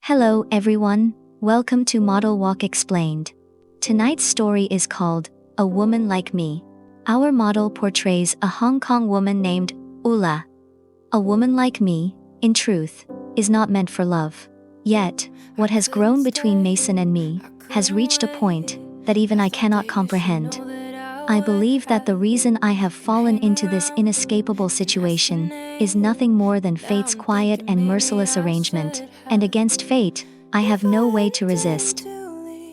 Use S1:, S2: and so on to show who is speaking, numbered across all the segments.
S1: Hello everyone, welcome to Model Walk Explained. Tonight's story is called A Woman Like Me. Our model portrays a Hong Kong woman named Ula. A woman like me, in truth, is not meant for love. Yet, what has grown between Mason and me has reached a point that even I cannot comprehend. I believe that the reason I have fallen into this inescapable situation is nothing more than fate's quiet and merciless arrangement, and against fate, I have no way to resist.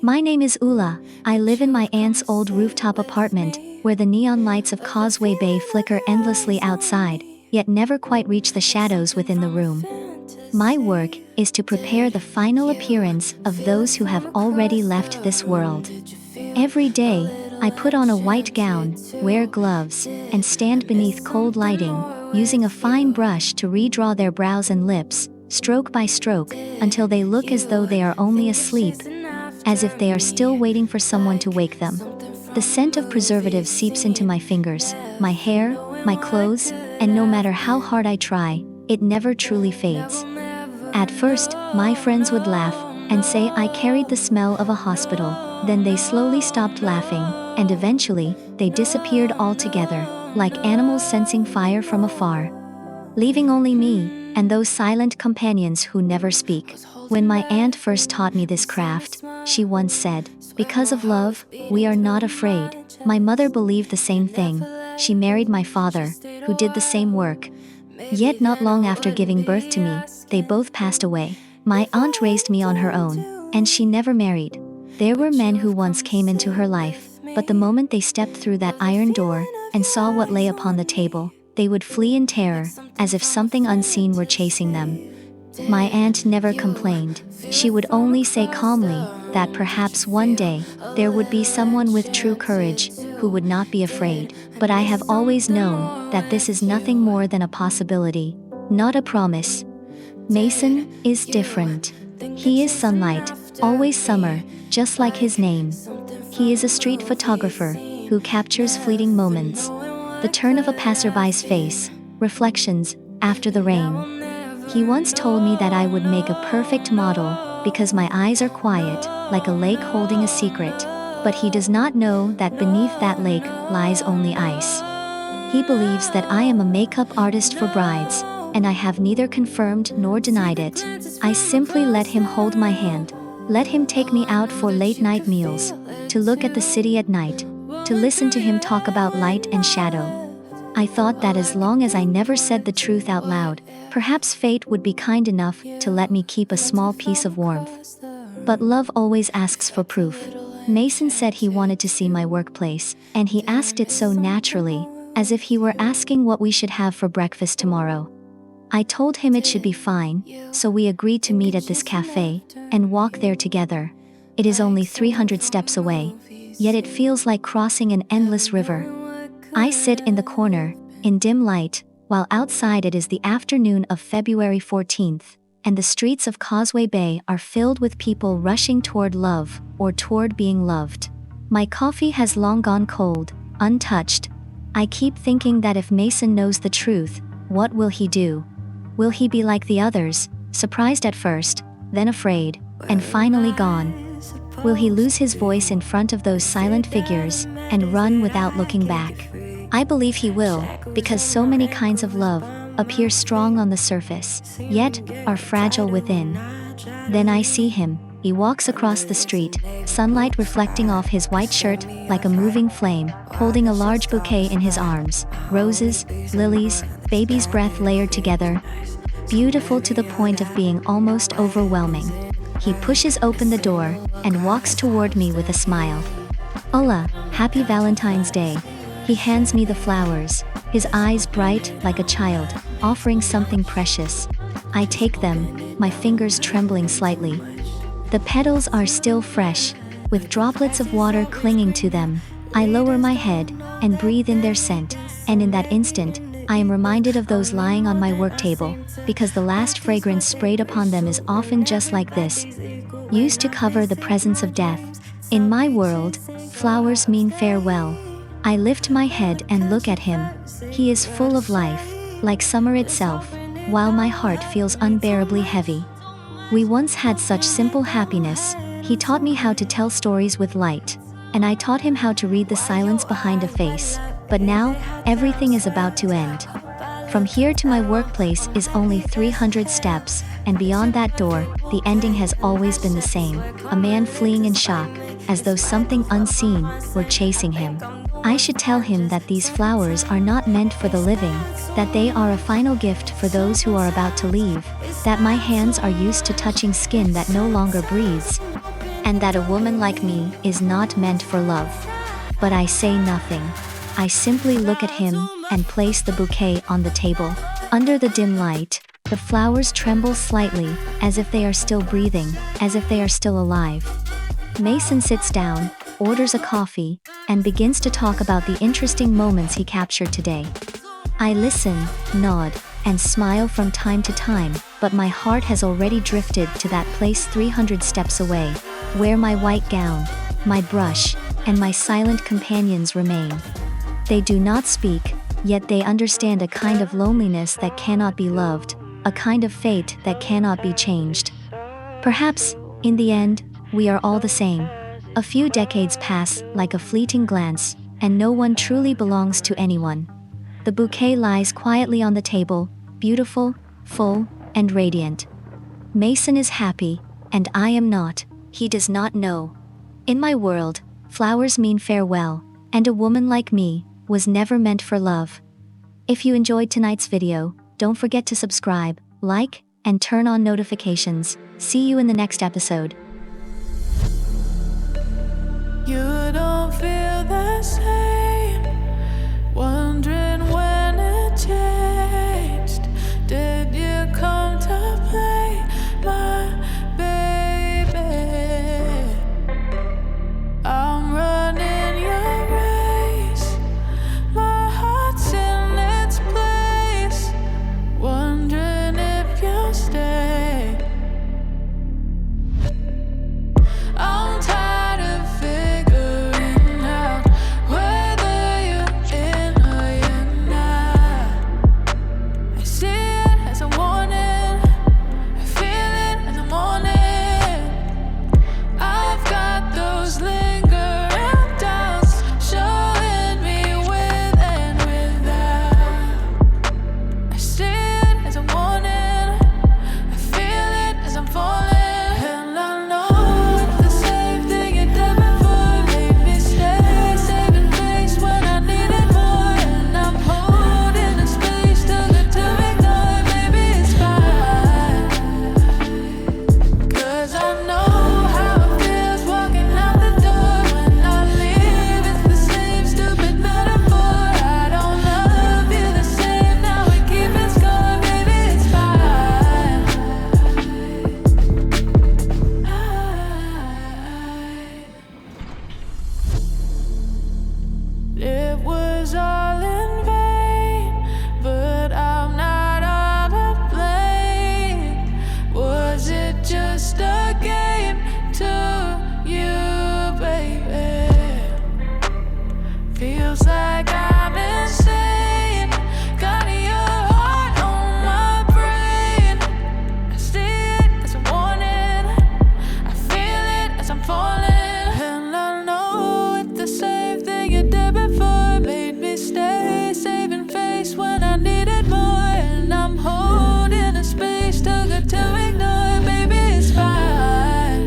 S1: My name is Ula. I live in my aunt's old rooftop apartment, where the neon lights of Causeway Bay flicker endlessly outside, yet never quite reach the shadows within the room. My work is to prepare the final appearance of those who have already left this world. Every day, I put on a white gown, wear gloves, and stand beneath cold lighting, using a fine brush to redraw their brows and lips, stroke by stroke, until they look as though they are only asleep, as if they are still waiting for someone to wake them. The scent of preservative seeps into my fingers, my hair, my clothes, and no matter how hard I try, it never truly fades. At first, my friends would laugh and say I carried the smell of a hospital. Then they slowly stopped laughing, and eventually, they disappeared altogether, like animals sensing fire from afar, leaving only me and those silent companions who never speak. When my aunt first taught me this craft, she once said, "Because of love, we are not afraid." My mother believed the same thing. She married my father, who did the same work. Yet not long after giving birth to me, they both passed away. My aunt raised me on her own, and she never married. There were men who once came into her life, but the moment they stepped through that iron door and saw what lay upon the table, they would flee in terror, as if something unseen were chasing them. My aunt never complained. She would only say calmly that perhaps one day there would be someone with true courage who would not be afraid. But I have always known that this is nothing more than a possibility, not a promise. Mason is different. He is sunlight, always summer, just like his name. He is a street photographer who captures fleeting moments, the turn of a passerby's face, reflections after the rain. He once told me that I would make a perfect model because my eyes are quiet, like a lake holding a secret. But he does not know that beneath that lake lies only ice. He believes that I am a makeup artist for brides, and I have neither confirmed nor denied it. I simply let him hold my hand, let him take me out for late-night meals, to look at the city at night, to listen to him talk about light and shadow. I thought that as long as I never said the truth out loud, perhaps fate would be kind enough to let me keep a small piece of warmth. But love always asks for proof. Mason said he wanted to see my workplace, and he asked it so naturally, as if he were asking what we should have for breakfast tomorrow. I told him it should be fine, so we agreed to meet at this cafe and walk there together. It is only 300 steps away, yet it feels like crossing an endless river. I sit in the corner, in dim light, while outside it is the afternoon of February 14th, and the streets of Causeway Bay are filled with people rushing toward love or toward being loved. My coffee has long gone cold, untouched. I keep thinking that if Mason knows the truth, what will he do? Will he be like the others, surprised at first, then afraid, and finally gone? Will he lose his voice in front of those silent figures and run without looking back? I believe he will, because so many kinds of love appear strong on the surface, yet are fragile within. Then I see him. He walks across the street, sunlight reflecting off his white shirt like a moving flame, holding a large bouquet in his arms, roses, lilies, baby's breath layered together, beautiful to the point of being almost overwhelming. He pushes open the door and walks toward me with a smile. "Ula, happy Valentine's Day." He hands me the flowers, his eyes bright like a child, offering something precious. I take them, my fingers trembling slightly. The petals are still fresh, with droplets of water clinging to them. I lower my head and breathe in their scent, and in that instant, I am reminded of those lying on my work table, because the last fragrance sprayed upon them is often just like this, used to cover the presence of death. In my world, flowers mean farewell. I lift my head and look at him. He is full of life, like summer itself, while my heart feels unbearably heavy. We once had such simple happiness. He taught me how to tell stories with light, and I taught him how to read the silence behind a face. But now, everything is about to end. From here to my workplace is only 300 steps, and beyond that door, the ending has always been the same. A man fleeing in shock, as though something unseen were chasing him. I should tell him that these flowers are not meant for the living, that they are a final gift for those who are about to leave, that my hands are used to touching skin that no longer breathes, and that a woman like me is not meant for love. But I say nothing. I simply look at him and place the bouquet on the table. Under the dim light, the flowers tremble slightly, as if they are still breathing, as if they are still alive. Mason sits down, orders a coffee, and begins to talk about the interesting moments he captured today. I listen, nod, and smile from time to time, but my heart has already drifted to that place 300 steps away, where my white gown, my brush, and my silent companions remain. They do not speak, yet they understand a kind of loneliness that cannot be loved, a kind of fate that cannot be changed. Perhaps, in the end, we are all the same. A few decades pass like a fleeting glance, and no one truly belongs to anyone. The bouquet lies quietly on the table, beautiful, full, and radiant. Mason is happy, and I am not. He does not know. In my world, flowers mean farewell, and a woman like me was never meant for love. If you enjoyed tonight's video, don't forget to subscribe, like, and turn on notifications. See you in the next episode.
S2: You don't feel the same, wondering when it changed. Did you come to play, my baby? I'm running your race, my heart's in its place, wondering if you'll stay. I'm tired of figuring out whether you're in or you're not. I see it as a warning, I feel it in the morning. I've got those lingering doubts showing me with and without. I see it as a warning, I feel it as I'm falling. And I know it's the same thing you did before, made me stay, saving face when I needed more. And I'm holding a space too good to ignore. Maybe it's fine, 'cause I know how it feels walking out the door. When I leave, it's the same stupid metaphor. I don't love you the same, now we keep it score. Maybe it's fine. It was all in vain, but I'm not all to blame. Was it just a game to you, baby? Feels like I'm insane, got your heart on my brain. I see it as a warning, I feel it as I'm falling. And I know it's the same thing you did before, made me stay, saving face when I needed more. And I'm holding a space too good to ignore. Maybe it's fine,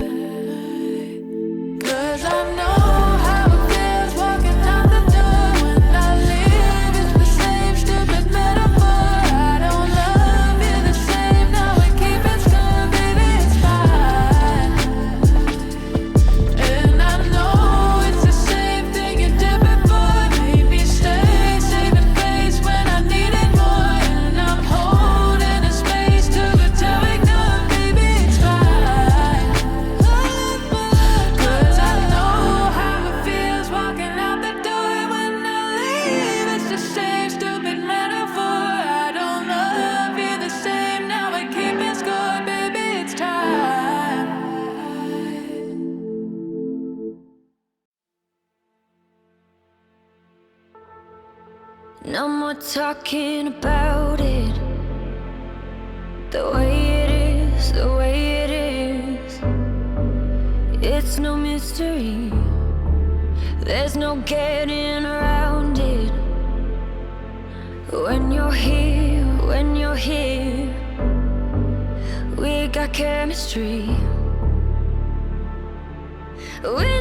S2: 'cause I know how it feels walking out the door. When I leave, it's the same stupid metaphor. I don't love you the same, now we keep it score. Maybe it's fine. And I know it's the same thing you did before, made me stay, saving face when I needed more. And I'm holding a space too good to ignore. Maybe it's fine, 'cause I know how it feels walking out the door. When I leave, it's the same stupid metaphor. I don't love you the same, now we keep it score. Baby, it's time. No more talking about it. The way it is, the way it it's no mystery. There's no getting around it. When you're here, we got chemistry. We